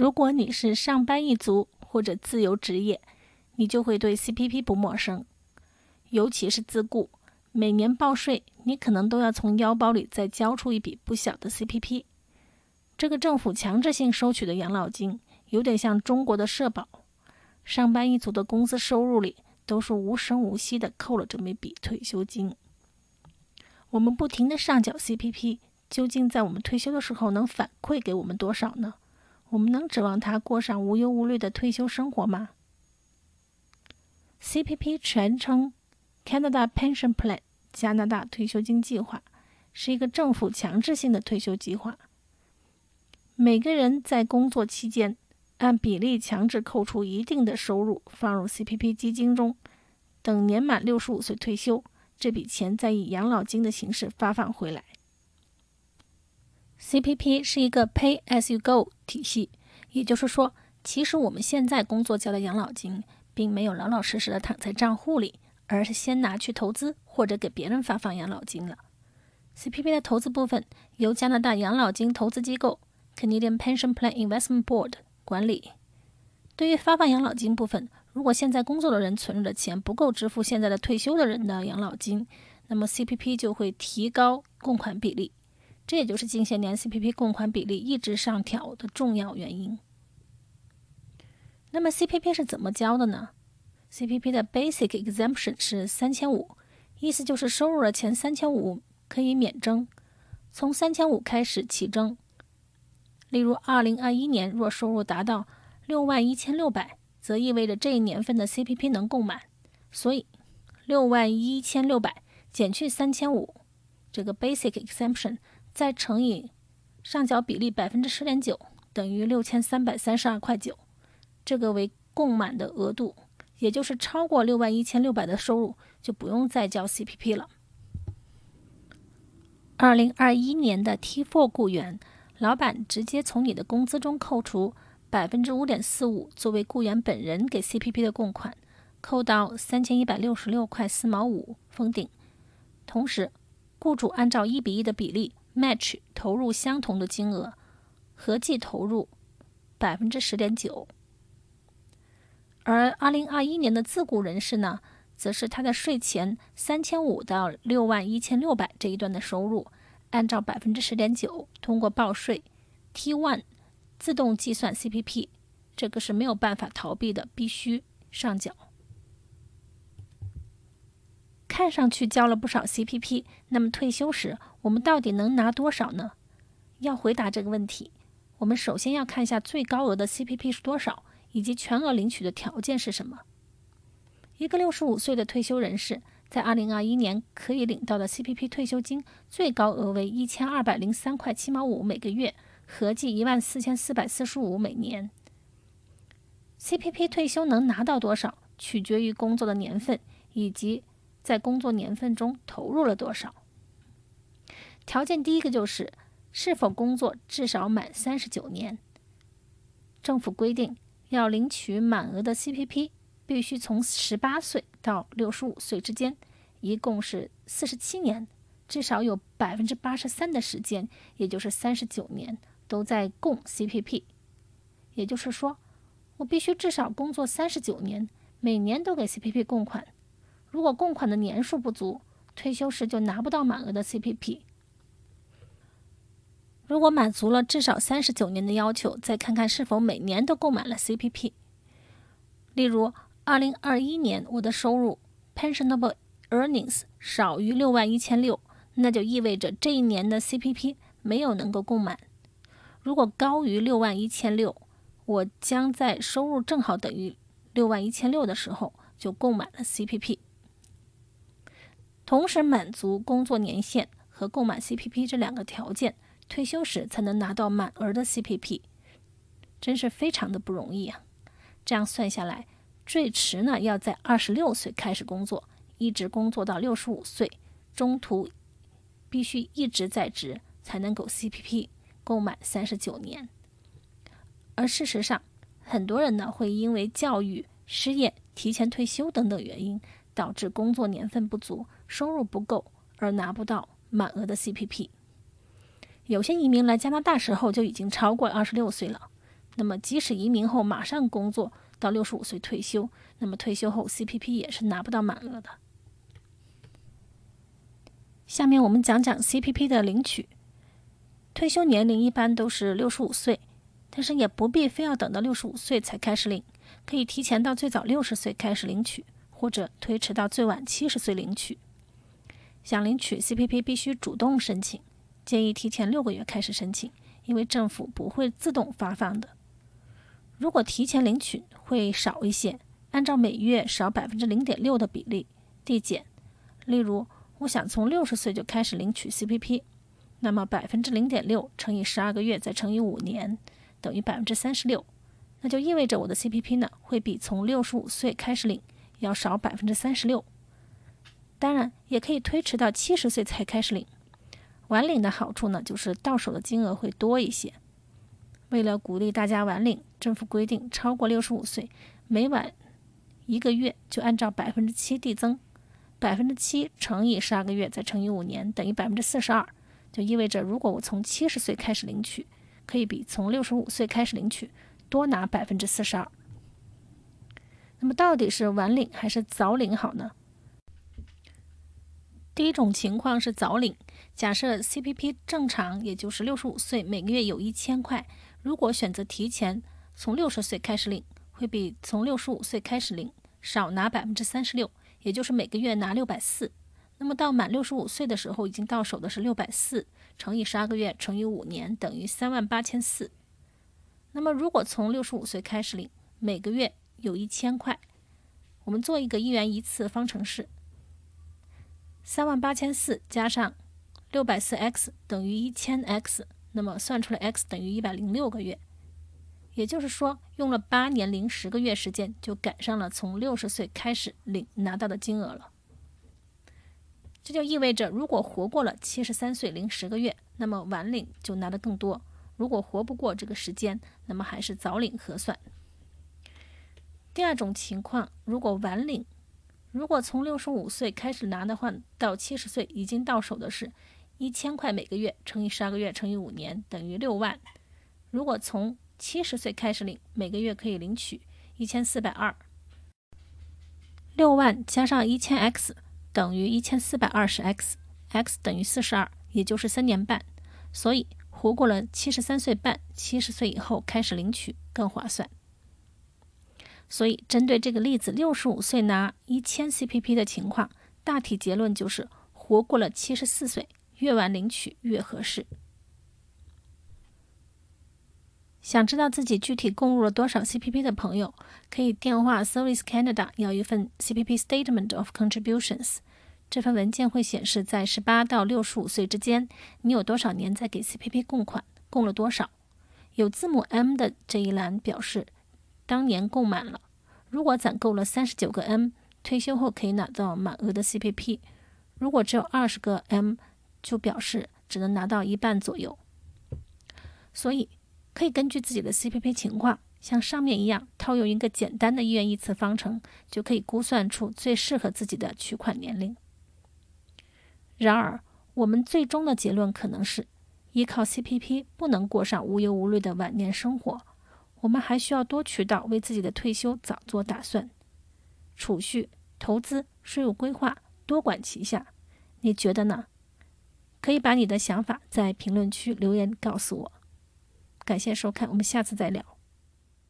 如果你是上班一族或者自由职业，你就会对 CPP 不陌生。尤其是自雇，每年报税，你可能都要从腰包里再交出一笔不小的 CPP。这个政府强制性收取的养老金，有点像中国的社保，上班一族的工资收入里都是无声无息地扣了这么一笔退休金。我们不停地上缴 CPP， 究竟在我们退休的时候能反馈给我们多少呢？我们能指望它过上无忧无虑的退休生活吗？ CPP 全称 Canada Pension Plan 加拿大退休金计划，是一个政府强制性的退休计划。每个人在工作期间按比例强制扣除一定的收入放入 CPP 基金中，等年满65岁退休，这笔钱再以养老金的形式发放回来。CPP 是一个 Pay as you go 体系，也就是说，其实我们现在工作交的养老金并没有老老实实的躺在账户里，而是先拿去投资或者给别人发放养老金了。CPP 的投资部分由加拿大养老金投资机构 Canadian Pension Plan Investment Board 管理。对于发放养老金部分，如果现在工作的人存入的钱不够支付现在的退休的人的养老金，那么 CPP 就会提高供款比例。这也就是近些年 CPP 供款比例一直上调的重要原因。那么 CPP 是怎么交的呢？ CPP 的 Basic Exemption 是3500，意思就是收入的前3500可以免征，从3500开始起征。例如2021年若收入达到61600，则意味着这一年份的 CPP 能供满，所以61600减去3500，这个 Basic Exemption再乘以上缴比例 10.9%， 等于6332.9块，这个为供满的额度，也就是超过61600的收入就不用再交 CPP 了。2021年的 T4 雇员，老板直接从你的工资中扣除 5.45% 作为雇员本人给 CPP 的供款，扣到3166块4毛5封顶。同时，雇主按照1:1的比例 match 投入相同的金额，合计投入 10.9%。而2021年的自雇人士呢，则是他的税前3500到61600这一段的收入，按照 10.9% 通过报税 T1 自动计算 CPP， 这个是没有办法逃避的，必须上缴。看上去交了不少 CPP， 那么退休时我们到底能拿多少呢？要回答这个问题，我们首先要看一下最高额的 CPP 是多少，以及全额领取的条件是什么。一个65岁的退休人士在2021年可以领到的 CPP 退休金最高额为1203块7毛5每个月，合计14445每年。CPP 退休能拿到多少，取决于工作的年份以及在工作年份中投入了多少。条件第一个就是是否工作至少满39年。政府规定要领取满额的 CPP， 必须从18岁到65岁之间，一共是47年，至少有 83% 的时间，也就是39年都在供 CPP。 也就是说，我必须至少工作39年，每年都给 CPP 供款。如果供款的年数不足，退休时就拿不到满额的 CPP。 如果满足了至少39年的要求，再看看是否每年都购买了 CPP。 例如2021年我的收入 Pensionable Earnings 少于61600，那就意味着这一年的 CPP 没有能够供满。如果高于61600，我将在收入正好等于61600的时候就供满了 CPP。 同时满足工作年限和购买 CPP 这两个条件，退休时才能拿到满额的 CPP， 真是非常的不容易啊！这样算下来，最迟呢要在26岁开始工作，一直工作到65岁，中途必须一直在职，才能够 CPP 购满39年。而事实上，很多人呢会因为教育、失业、提前退休等等原因，导致工作年份不足，收入不够，而拿不到满额的 CPP。有些移民来加拿大时候就已经超过26岁了，那么即使移民后马上工作到65岁退休，那么退休后 CPP 也是拿不到满额的。下面我们讲讲 CPP 的领取。退休年龄一般都是65岁，但是也不必非要等到65岁才开始领，可以提前到最早60岁开始领取，或者推迟到最晚70岁领取。想领取 CPP 必须主动申请，建议提前6个月开始申请，因为政府不会自动发放的。如果提前领取会少一些，按照每月少 0.6% 的比例递减。例如，我想从60岁就开始领取 CPP， 那么 0.6% 乘以12个月再乘以5年等于 36%， 那就意味着我的 CPP 呢会比从65岁开始领要少 36%。 当然也可以推迟到70岁才开始领。晚领的好处呢就是到手的金额会多一些。为了鼓励大家晚领，政府规定超过65岁每晚1个月就按照 7% 递增，7%乘以12个月再乘以5年等于 42%， 就意味着如果我从70岁开始领取，可以比从65岁开始领取多拿 42%。 那么到底是晚领还是早领好呢？第一种情况是早领，假设 CPP 正常，也就是65岁每个月有1000块，如果选择提前从60岁开始领，会比从65岁开始领少拿 36%， 也就是每个月拿640。那么到满65岁的时候，已经到手的是640乘以12个月乘以5年等于38400。那么如果从65岁开始领，每个月有1000块，我们做一个1元1次方程式，38400加上 640x 等于 1000x， 那么算出来 x 等于106个月。也就是说，用了8年零10个月时间，就赶上了从60岁开始领拿到的金额了。这就意味着，如果活过了73岁零10个月，那么晚领就拿得更多；如果活不过这个时间，那么还是早领合算。第二种情况，如果晚领，如果从65岁开始拿的话，到70岁已经到手的是1000块每个月乘以12个月乘以5年等于6万。如果从70岁开始领，每个月可以领取1420。6万加上 1000x 等于 1420x，x 等于42，也就是3年半。所以活过了73岁半，70岁以后开始领取更划算。所以针对这个例子，65岁拿1000 CPP 的情况，大体结论就是活过了74岁，越晚领取越合适。想知道自己具体购入了多少 CPP 的朋友，可以电话 Service Canada 要一份 CPP Statement of Contributions。这份文件会显示在18到65岁之间，你有多少年在给 CPP 供款，供了多少。有字母 M 的这一栏表示当年供满了，如果攒够了39个 M， 退休后可以拿到满额的 CPP。如果只有20个 M， 就表示只能拿到一半左右。所以可以根据自己的 CPP 情况，像上面一样套用一个简单的1元1次方程，就可以估算出最适合自己的取款年龄。然而，我们最终的结论可能是，依靠 CPP 不能过上无忧无虑的晚年生活，我们还需要多渠道为自己的退休早做打算。储蓄、投资、税务规划，多管齐下。你觉得呢？可以把你的想法在评论区留言告诉我。感谢收看，我们下次再聊。